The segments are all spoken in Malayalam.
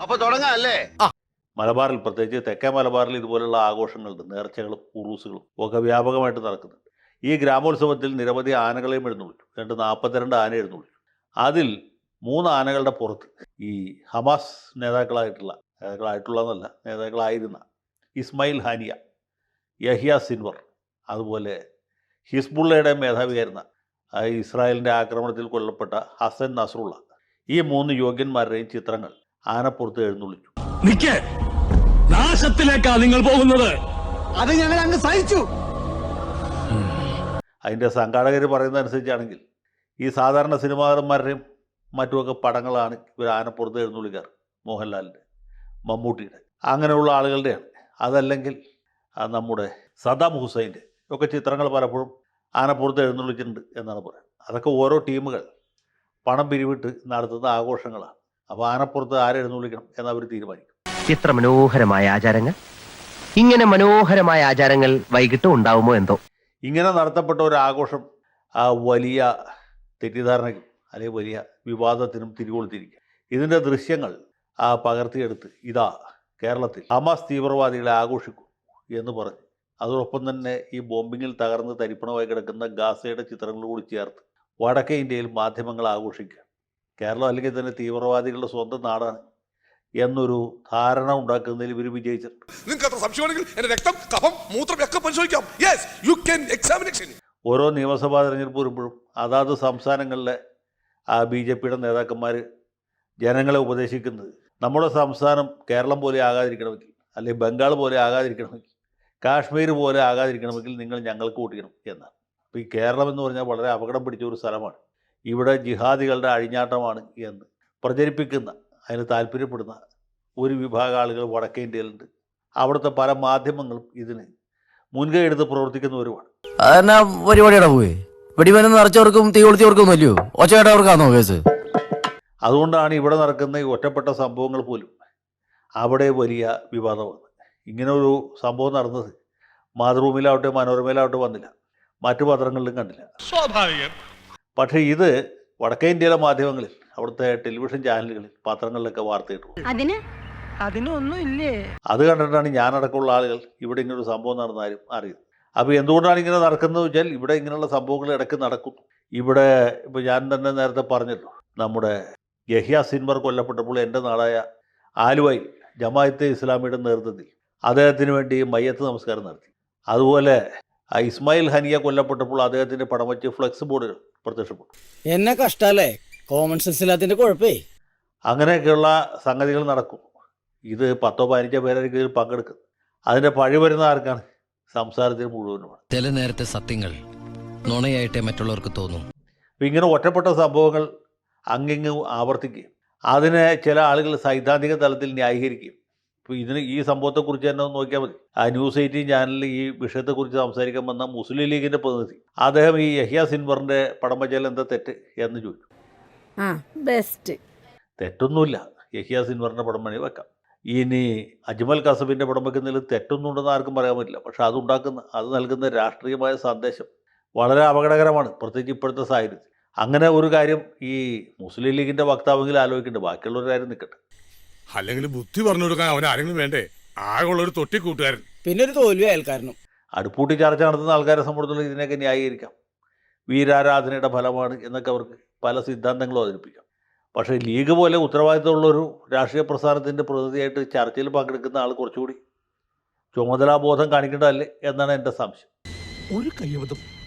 അപ്പൊ തുടങ്ങാം അല്ലേ? മലബാറിൽ, പ്രത്യേകിച്ച് തെക്കേ മലബാറിൽ ഇതുപോലുള്ള ആഘോഷങ്ങളുണ്ട്. നേർച്ചകളും ഉറൂസുകളും ഒക്കെ വ്യാപകമായിട്ട് നടക്കുന്നുണ്ട്. ഈ ഗ്രാമോത്സവത്തിൽ നിരവധി ആനകളെയും എഴുന്നള്ളിച്ചു. 42 ആന എഴുന്നള്ളിച്ചു. അതിൽ 3 ആനകളുടെ പുറത്ത് ഈ ഹമാസ് നേതാക്കളായിരുന്ന ഇസ്മായിൽ ഹാനിയ, യഹിയ സിൻവർ, അതുപോലെ ഹിസ്ബുള്ളയുടെ മേധാവിയായിരുന്ന ഇസ്രായേലിൻ്റെ ആക്രമണത്തിൽ കൊല്ലപ്പെട്ട ഹസൻ നസ്രുള്ള, ഈ 3 യോഗ്യന്മാരുടെയും ചിത്രങ്ങൾ ആനപ്പുറത്ത് എഴുന്നള്ളിച്ചു. നാശത്തിലേക്കാ നിങ്ങൾ പോകുന്നത്. അത് ഞങ്ങൾ അങ്ങ് സഹിച്ചു. അതിൻ്റെ സംഘാടകർ പറയുന്നതനുസരിച്ചാണെങ്കിൽ ഈ സാധാരണ സിനിമാ നടന്മാരുടെയും മറ്റുമൊക്കെ പടങ്ങളാണ് ഇവർ ആനപ്പുറത്ത് എഴുന്നള്ളിക്കാറ്. മോഹൻലാലിൻ്റെ, മമ്മൂട്ടിയുടെ, അങ്ങനെയുള്ള ആളുകളുടെയാണ്. അതല്ലെങ്കിൽ നമ്മുടെ സദാം ഹുസൈൻ്റെ ഒക്കെ ചിത്രങ്ങൾ പലപ്പോഴും ആനപ്പുറത്ത് എഴുന്നള്ളിച്ചിട്ടുണ്ട് എന്നാണ് പറയുന്നത്. അതൊക്കെ ഓരോ ടീമുകൾ പണം പിരിവിട്ട് നടത്തുന്ന ആഘോഷങ്ങളാണ്. അപ്പോൾ ആനപ്പുറത്ത് ആരെഴുന്നള്ളിക്കണം എന്നവർ തീരുമാനിക്കും. ഇത്ര മനോഹരമായ ആചാരങ്ങൾ, ഇങ്ങനെ മനോഹരമായ ആചാരങ്ങൾ വൈകിട്ട് ഉണ്ടാവുമോ എന്തോ. ഇങ്ങനെ നടത്തപ്പെട്ട ഒരു ആഘോഷം വലിയ തെറ്റിദ്ധാരണയ്ക്കും അല്ലെങ്കിൽ വലിയ വിവാദത്തിനും തിരികൊളുത്തിരിക്കുക. ഇതിൻ്റെ ദൃശ്യങ്ങൾ പകർത്തിയെടുത്ത് ഇതാ കേരളത്തിൽ ഹമാസ് തീവ്രവാദികളെ ആഘോഷിക്കും എന്ന് പറഞ്ഞ് അതോടൊപ്പം തന്നെ ഈ ബോംബിങ്ങിൽ തകർന്ന് തരിപ്പണമായി കിടക്കുന്ന ഗാസയുടെ ചിത്രങ്ങൾ കൂടി ചേർത്ത് വടക്കേ ഇന്ത്യയിൽ മാധ്യമങ്ങൾ ആഘോഷിക്കുക. കേരളം അല്ലെങ്കിൽ തന്നെ തീവ്രവാദികളുടെ സ്വന്തം നാടാണ് എന്നൊരു ധാരണ ഉണ്ടാക്കുന്നതിൽ ഇവർ വിജയിച്ചിട്ടുണ്ട്. ഓരോ നിയമസഭാ തെരഞ്ഞെടുപ്പ് വരുമ്പോഴും അതാത് സംസ്ഥാനങ്ങളിലെ BJPയുടെ നേതാക്കന്മാർ ജനങ്ങളെ ഉപദേശിക്കുന്നത് നമ്മുടെ സംസ്ഥാനം കേരളം പോലെ ആകാതിരിക്കണമെങ്കിൽ, അല്ലെങ്കിൽ ബംഗാൾ പോലെ ആകാതിരിക്കണമെങ്കിൽ, കാശ്മീർ പോലെ ആകാതിരിക്കണമെങ്കിൽ നിങ്ങൾ ഞങ്ങൾക്ക് കൂട്ടിക്കണം എന്നാണ്. അപ്പോൾ ഈ കേരളം എന്ന് പറഞ്ഞാൽ വളരെ അപകടം പിടിച്ച ഒരു സ്ഥലമാണ്. ഇവിടെ ജിഹാദികളുടെ അഴിഞ്ഞാട്ടമാണ് എന്ന് പ്രചരിപ്പിക്കുന്ന, അതിന് താല്പര്യപ്പെടുന്ന ഒരു വിഭാഗം ആളുകൾ വടക്കേ ഇന്ത്യയിലുണ്ട്. അവിടുത്തെ പല മാധ്യമങ്ങളും ഇതിന് മുൻകൈ എടുത്ത് പ്രവർത്തിക്കുന്നവരുമാണ്. പരിപാടിയുടെ പോയി വെടിമരുന്ന് നിറച്ചവർക്കും തീ കൊളുത്തിയവർക്കും അല്ലയോ ഒച്ചയായിട്ടവർക്കാണോ കേസ്? അതുകൊണ്ടാണ് ഇവിടെ നടക്കുന്ന ഈ ഒറ്റപ്പെട്ട സംഭവങ്ങൾ പോലും അവിടെ വലിയ വിവാദമാണ്. ഇങ്ങനെ ഒരു സംഭവം നടന്നത് മാതൃഭൂമിയിലാവട്ടെ മനോരമയിലാവട്ടെ വന്നില്ല, മറ്റു പത്രങ്ങളിലും കണ്ടില്ല. സ്വാഭാവികം. പക്ഷേ ഇത് വടക്കേ ഇന്ത്യയിലെ മാധ്യമങ്ങളിൽ, അവിടുത്തെ ടെലിവിഷൻ ചാനലുകളിൽ, പത്രങ്ങളിലൊക്കെ വാർത്ത കിട്ടും. അതിനൊന്നും ഇല്ലേ? അത് കണ്ടിട്ടാണ് ഞാനടക്കമുള്ള ആളുകൾ ഇവിടെ ഇങ്ങനൊരു സംഭവം നടന്നാലും അറിയുന്നത്. അപ്പോൾ എന്തുകൊണ്ടാണ് ഇങ്ങനെ നടക്കുന്നത് വെച്ചാൽ ഇവിടെ ഇങ്ങനെയുള്ള സംഭവങ്ങൾ ഇടയ്ക്ക് നടക്കുന്നു. ഇവിടെ ഇപ്പോൾ ഞാൻ തന്നെ നേരത്തെ പറഞ്ഞല്ലോ, നമ്മുടെ യഹിയ സിൻവർ കൊല്ലപ്പെട്ടപ്പോൾ എൻ്റെ നാടായ ആലുവയിൽ ജമാഅത്തെ ഇസ്ലാമിയുടെ നേതൃത്വത്തിൽ അദ്ദേഹത്തിന് വേണ്ടി മയ്യത്ത് നമസ്കാരം നടത്തി. അതുപോലെ ഇസ്മായിൽ ഹനിയ കൊല്ലപ്പെട്ടപ്പോൾ അദ്ദേഹത്തിൻ്റെ പടം വെച്ച് ഫ്ലെക്സ് ബോർഡുകൾ പ്രത്യക്ഷപ്പെട്ടു. എന്നെ കഷ്ടല്ലേ, കോമൺ സെൻസ് ഇല്ലാത്തതിന്റെ കുഴപ്പേ. അങ്ങനെയൊക്കെയുള്ള സംഗതികൾ നടക്കും. ഇത് 10-15 പേരായിരിക്കും ഇതിൽ പങ്കെടുക്കുന്നത്. അതിൻ്റെ പഴി വരുന്ന ആർക്കാണ്? സംസാരത്തിന് മുഴുവനുമാണ്. ചില നേരത്തെ സത്യങ്ങൾ നുണയായിട്ടേ മറ്റുള്ളവർക്ക് തോന്നും. അപ്പം ഇങ്ങനെ ഒറ്റപ്പെട്ട സംഭവങ്ങൾ അങ്ങിങ്ങ് ആവർത്തിക്കുകയും അതിനെ ചില ആളുകൾ സൈദ്ധാന്തിക തലത്തിൽ ന്യായീകരിക്കുകയും. ഇപ്പോൾ ഈ സംഭവത്തെക്കുറിച്ച് തന്നെ ഒന്ന് നോക്കിയാൽ മതി. ന്യൂസ് 18 ചാനലിൽ ഈ വിഷയത്തെക്കുറിച്ച് സംസാരിക്കാൻ വന്ന മുസ്ലിം ലീഗിൻ്റെ പ്രതിനിധി അദ്ദേഹം ഈ യഹിയ സിൻവറിൻ്റെ പടം വച്ചാൽ എന്താ തെറ്റ് എന്ന് ചോദിച്ചു. ബെസ്റ്റ്. തെറ്റൊന്നുമില്ല, യഹിയ സിൻവറിൻ്റെ പടം വേണമെങ്കിൽ വെക്കാം. ഇനി അജ്മൽ കസബിൻ്റെ പടം വെക്കുന്നതിൽ തെറ്റൊന്നും ഉണ്ടെന്ന് ആർക്കും പറയാൻ പറ്റില്ല. പക്ഷെ അത് നൽകുന്ന രാഷ്ട്രീയമായ സന്ദേശം വളരെ അപകടകരമാണ്, പ്രത്യേകിച്ച് ഇപ്പോഴത്തെ സാഹചര്യത്തിൽ. അങ്ങനെ ഒരു കാര്യം ഈ മുസ്ലിം ലീഗിൻ്റെ വക്താവെങ്കിലും ആലോചിക്കേണ്ടത്, ബാക്കിയുള്ളൊരു കാര്യം നിൽക്കട്ടെ. അല്ലെങ്കിൽ ബുദ്ധി പറഞ്ഞു കൊടുക്കാൻ അവൻ ആരെങ്കിലും വേണ്ടേ? ആകെയുള്ളൊരു തൊട്ടിക്കൂട്ടുകാരൻ, പിന്നെ ഒരു തോൽവി അയൽക്കാരനും. അടുപ്പൂട്ടി ചർച്ച നടത്തുന്ന ആൾക്കാരെ സംബന്ധിച്ചുള്ള ഇതിനെയൊക്കെ ന്യായീകരിക്കാം. വീരാരാധനയുടെ ഫലമാണ് എന്നൊക്കെ അവർക്ക് പല സിദ്ധാന്തങ്ങളും അവതരിപ്പിക്കാം. പക്ഷേ ലീഗ് പോലെ ഉത്തരവാദിത്തമുള്ളൊരു രാഷ്ട്രീയ പ്രസ്ഥാനത്തിൻ്റെ പ്രതിനിധിയായിട്ട് ചർച്ചയിൽ പങ്കെടുക്കുന്ന ആൾ കുറച്ചുകൂടി ചുമതലാബോധം കാണിക്കേണ്ടതല്ലേ എന്നാണ് എൻ്റെ സംശയം. ഒരു കയ്യബദ്ധം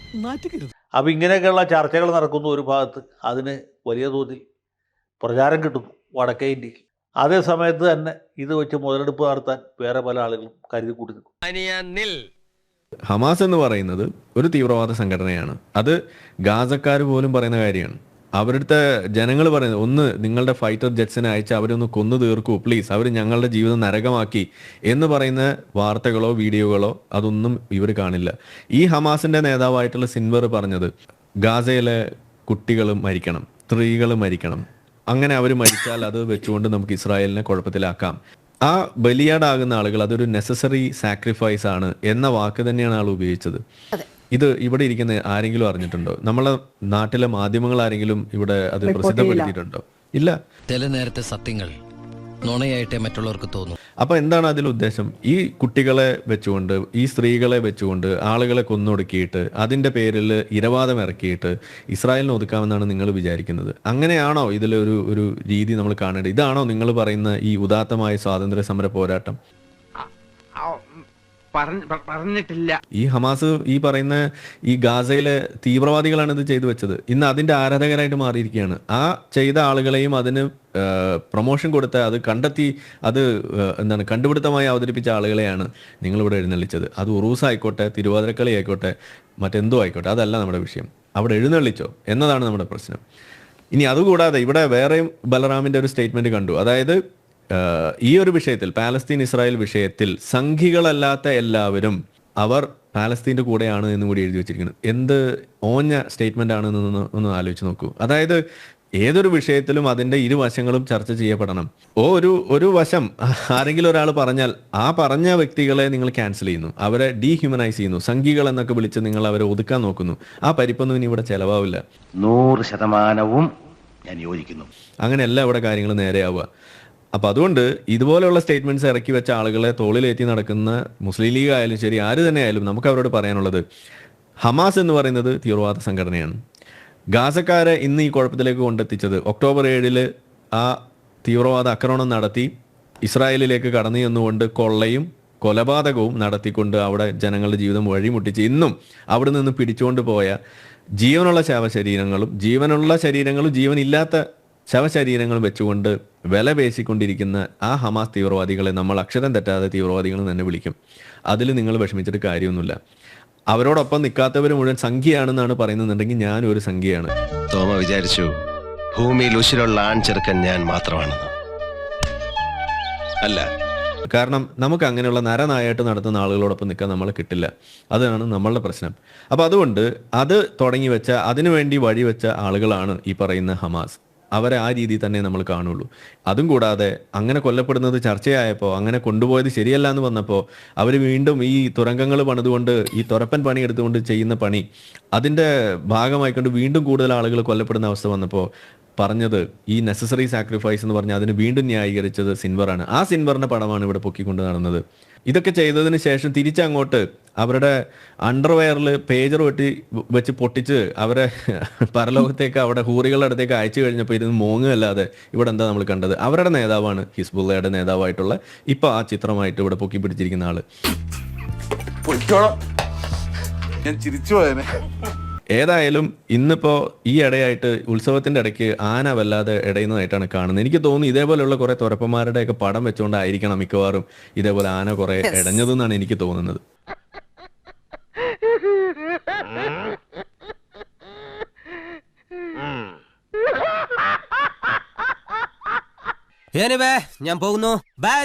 നാറ്റിക്കരുത്. അപ്പോൾ ഇങ്ങനെയൊക്കെയുള്ള ചർച്ചകൾ നടക്കുന്ന ഒരു ഭാഗത്ത് അതിന് വലിയ തോതിൽ പ്രചാരം കിട്ടുന്നു വടക്കേ ഇന്ത്യയിൽ. അതേ സമയത്ത് തന്നെ ഇത് വെച്ച് മുതലെടുപ്പ് നടത്താൻ വേറെ പല ആളുകളും കരുതി കൂട്ടി നിൽക്കും. ഹമാസ് എന്ന് പറയുന്നത് ഒരു തീവ്രവാദ സംഘടനയാണ്. അത് ഗാസക്കാർ പോലും പറയുന്ന കാര്യമാണ്. അവരുടെ ജനങ്ങൾ പറയുന്നത്, ഒന്ന് നിങ്ങളുടെ ഫൈറ്റർ ജെറ്റ്സിനെ അയച്ച് അവരൊന്ന് കൊന്നു തീർക്കൂ പ്ലീസ്, അവർ ഞങ്ങളുടെ ജീവിതം നരകമാക്കി എന്ന് പറയുന്ന വാർത്തകളോ വീഡിയോകളോ അതൊന്നും ഇവർ കാണില്ല. ഈ ഹമാസിന്റെ നേതാവായിട്ടുള്ള സിൻവർ പറഞ്ഞത് ഗാസയിലെ കുട്ടികൾ മരിക്കണം, സ്ത്രീകൾ മരിക്കണം, അങ്ങനെ അവർ മരിച്ചാൽ അത് വെച്ചുകൊണ്ട് നമുക്ക് ഇസ്രായേലിനെ കുഴപ്പത്തിലാക്കാം. ആ ബലിയാടാകുന്ന ആളുകൾ അതൊരു നെസസറി സാക്രിഫൈസ് ആണ് എന്ന വാക്ക് തന്നെയാണ് ആൾ ഉപയോഗിച്ചത്. ഇത് ഇവിടെ ഇരിക്കുന്ന ആരെങ്കിലും അറിഞ്ഞിട്ടുണ്ടോ? നമ്മളെ നാട്ടിലെ മാധ്യമങ്ങൾ ആരെങ്കിലും ഇവിടെ അത് പ്രസിദ്ധപ്പെടുത്തിയിട്ടുണ്ടോ? ഇല്ല. ചില നേരത്തെ സത്യങ്ങൾ നുണയായിട്ടേ മറ്റുള്ളവർക്ക് തോന്നും. അപ്പൊ എന്താണ് അതിൽ ഉദ്ദേശം? ഈ കുട്ടികളെ വെച്ചുകൊണ്ട്, ഈ സ്ത്രീകളെ വെച്ചുകൊണ്ട് ആളുകളെ കൊന്നൊടുക്കിയിട്ട് അതിന്റെ പേരിൽ ഇരവാദം ഇറക്കിയിട്ട് ഇസ്രായേലിനെ ഒതുക്കാമെന്നാണ് നിങ്ങൾ വിചാരിക്കുന്നത്? അങ്ങനെയാണോ ഇതിലൊരു ഒരു രീതി നമ്മൾ കാണേണ്ടത്? ഇതാണോ നിങ്ങൾ പറയുന്ന ഈ ഉദാത്തമായ സ്വാതന്ത്ര്യ സമര പോരാട്ടം? പറഞ്ഞിട്ടില്ല. ഈ ഹമാസ് ഈ പറയുന്ന ഈ ഗാസയിലെ തീവ്രവാദികളാണ് ഇത് ചെയ്തു വെച്ചത്. ഇന്ന് അതിന്റെ ആരാധകരായിട്ട് മാറിയിരിക്കുകയാണ്. ആ ചെയ്ത ആളുകളെയും അതിന് പ്രൊമോഷൻ കൊടുത്ത, അത് കണ്ടെത്തി, അത് കണ്ടുപിടുത്തമായി അവതരിപ്പിച്ച ആളുകളെയാണ് നിങ്ങളിവിടെ എഴുന്നള്ളിച്ചത്. അത് ഉറൂസ് ആയിക്കോട്ടെ, തിരുവാതിരക്കളി ആയിക്കോട്ടെ, മറ്റെന്തോ ആയിക്കോട്ടെ, അതല്ല നമ്മുടെ വിഷയം. അവിടെ എഴുന്നള്ളിച്ചോ എന്നതാണ് നമ്മുടെ പ്രശ്നം. ഇനി അതുകൂടാതെ ഇവിടെ വേറെയും ബലറാമിന്റെ ഒരു സ്റ്റേറ്റ്മെന്റ് കണ്ടു. അതായത് ഈ ഒരു വിഷയത്തിൽ, പാലസ്തീൻ ഇസ്രായേൽ വിഷയത്തിൽ സംഘികളല്ലാത്ത എല്ലാവരും അവർ പാലസ്തീൻ്റെ കൂടെയാണ് എന്ന് കൂടി എഴുതി വെച്ചിരിക്കുന്നത്. എന്ത് ഓഞ്ഞ സ്റ്റേറ്റ്മെന്റ് ആണെന്ന് ഒന്ന് ആലോചിച്ച് നോക്കൂ. അതായത് ഏതൊരു വിഷയത്തിലും അതിന്റെ ഇരുവശങ്ങളും ചർച്ച ചെയ്യപ്പെടണം. ഒരു വശം ആരെങ്കിലും ഒരാൾ പറഞ്ഞാൽ ആ പറഞ്ഞ വ്യക്തികളെ നിങ്ങൾ ക്യാൻസൽ ചെയ്യുന്നു, അവരെ ഡീഹ്യൂമനൈസ് ചെയ്യുന്നു, സംഘികൾ എന്നൊക്കെ വിളിച്ച് നിങ്ങൾ അവരെ ഒതുക്കാൻ നോക്കുന്നു. ആ പരിപ്പൊന്നും ഇനി ഇവിടെ ചെലവാവില്ല. 100% ഞാൻ യോജിക്കുന്നു. അങ്ങനെയല്ല ഇവിടെ കാര്യങ്ങൾ നേരെയാവുക. അപ്പം അതുകൊണ്ട് ഇതുപോലെയുള്ള സ്റ്റേറ്റ്മെന്റ്സ് ഇറക്കി വെച്ച ആളുകളെ തോളിലേറ്റി നടക്കുന്ന മുസ്ലിം ലീഗ് ആയാലും ശരി, ആര് തന്നെ ആയാലും, നമുക്ക് അവരോട് പറയാനുള്ളത്, ഹമാസ് എന്ന് പറയുന്നത് തീവ്രവാദ സംഘടനയാണ്. ഗാസക്കാരെ ഇന്ന് ഈ കുഴപ്പത്തിലേക്ക് കൊണ്ടെത്തിച്ചത് ഒക്ടോബർ 7 ആ തീവ്രവാദ ആക്രമണം നടത്തി ഇസ്രായേലിലേക്ക് കടന്നു ചെന്നുകൊണ്ട് കൊള്ളയും കൊലപാതകവും നടത്തിക്കൊണ്ട് അവിടെ ജനങ്ങളുടെ ജീവിതം വഴിമുട്ടിച്ച് ഇന്നും അവിടെ നിന്ന് പിടിച്ചുകൊണ്ട് പോയ ജീവനുള്ള ശവശരീരങ്ങളും ജീവനില്ലാത്ത ശവശരീരങ്ങൾ വെച്ചുകൊണ്ട് വില പേശിക്കൊണ്ടിരിക്കുന്ന ആ ഹമാസ് തീവ്രവാദികളെ നമ്മൾ അക്ഷരം തെറ്റാതെ തീവ്രവാദികൾ തന്നെ വിളിക്കും. അതിൽ നിങ്ങൾ വിഷമിച്ചിട്ട് കാര്യമൊന്നുമില്ല. അവരോടൊപ്പം നിൽക്കാത്തവർ മുഴുവൻ സംഖ്യയാണെന്നാണ് പറയുന്നുണ്ടെങ്കിൽ ഞാൻ ഒരു സംഖ്യയാണ്. തോമ വിചാരിച്ചു ഭൂമിയിൽ ഉശിരുള്ള ആൺചെറുക്കൻ ഞാൻ മാത്രമാണെന്ന്. അല്ല, കാരണം നമുക്ക് അങ്ങനെയുള്ള നരനായായിട്ട് നടത്തുന്ന ആളുകളോടൊപ്പം നിൽക്കാൻ നമ്മളെ കിട്ടില്ല. അതാണ് നമ്മളുടെ പ്രശ്നം. അപ്പോൾ അതുകൊണ്ട് അത് തുടങ്ങി വെച്ച, അതിനുവേണ്ടി വഴിവെച്ച ആളുകളാണ് ഈ പറയുന്ന ഹമാസ്. അവരെ ആ രീതിയിൽ തന്നെ നമ്മൾ കാണുള്ളൂ. അതും കൂടാതെ അങ്ങനെ കൊല്ലപ്പെടുന്നത് ചർച്ചയായപ്പോൾ, അങ്ങനെ കൊണ്ടുപോയത് ശരിയല്ല എന്ന് വന്നപ്പോൾ അവർ വീണ്ടും ഈ തുരങ്കങ്ങൾ പണിതുകൊണ്ട്, ഈ തുരപ്പൻ പണി എടുത്തുകൊണ്ട് ചെയ്യുന്ന പണി, അതിൻ്റെ ഭാഗമായിക്കൊണ്ട് വീണ്ടും കൂടുതൽ ആളുകൾ കൊല്ലപ്പെടുന്ന അവസ്ഥ വന്നപ്പോൾ പറഞ്ഞത് ഈ നെസസറി സാക്രിഫൈസ് എന്ന് പറഞ്ഞാൽ അതിന് വീണ്ടും ന്യായീകരിച്ചത് സിൻവറാണ്. ആ സിൻവറിന്റെ പടമാണ് ഇവിടെ പൊക്കിക്കൊണ്ട് നടന്നത്. ഇതൊക്കെ ചെയ്തതിന് ശേഷം തിരിച്ചങ്ങോട്ട് അവരുടെ അണ്ടർവെയറിൽ പേജർ വെച്ച് പൊട്ടിച്ച് അവരെ പരലോകത്തേക്ക്, അവിടെ ഹൂറികളുടെ അടുത്തേക്ക് അയച്ചു കഴിഞ്ഞപ്പോൾ ഇരുന്ന് മോങ്ങുകയല്ലാതെ ഇവിടെ എന്താ നമ്മൾ കണ്ടത്? അവരുടെ നേതാവാണ് ഹിസ്ബുള്ളയുടെ നേതാവായിട്ടുള്ള ഇപ്പൊ ആ ചിത്രമായിട്ട് ഇവിടെ പൊക്കി പിടിച്ചിരിക്കുന്ന ആള്. ഞാൻ ചിരിച്ചു പോയനെ. ഏതായാലും ഇന്നിപ്പോ ഈ ഇടയായിട്ട് ഉത്സവത്തിന്റെ ഇടയ്ക്ക് ആന വല്ലാതെ ഇടയുന്നതായിട്ടാണ് കാണുന്നത്. എനിക്ക് തോന്നുന്നു ഇതേപോലെയുള്ള കുറെ തുറപ്പന്മാരുടെയൊക്കെ പടം വെച്ചുകൊണ്ടായിരിക്കണം മിക്കവാറും ഇതേപോലെ ആന കുറെ ഇടഞ്ഞതെന്നാണ് എനിക്ക് തോന്നുന്നത്. ഞാൻ പോകുന്നു. ബൈ.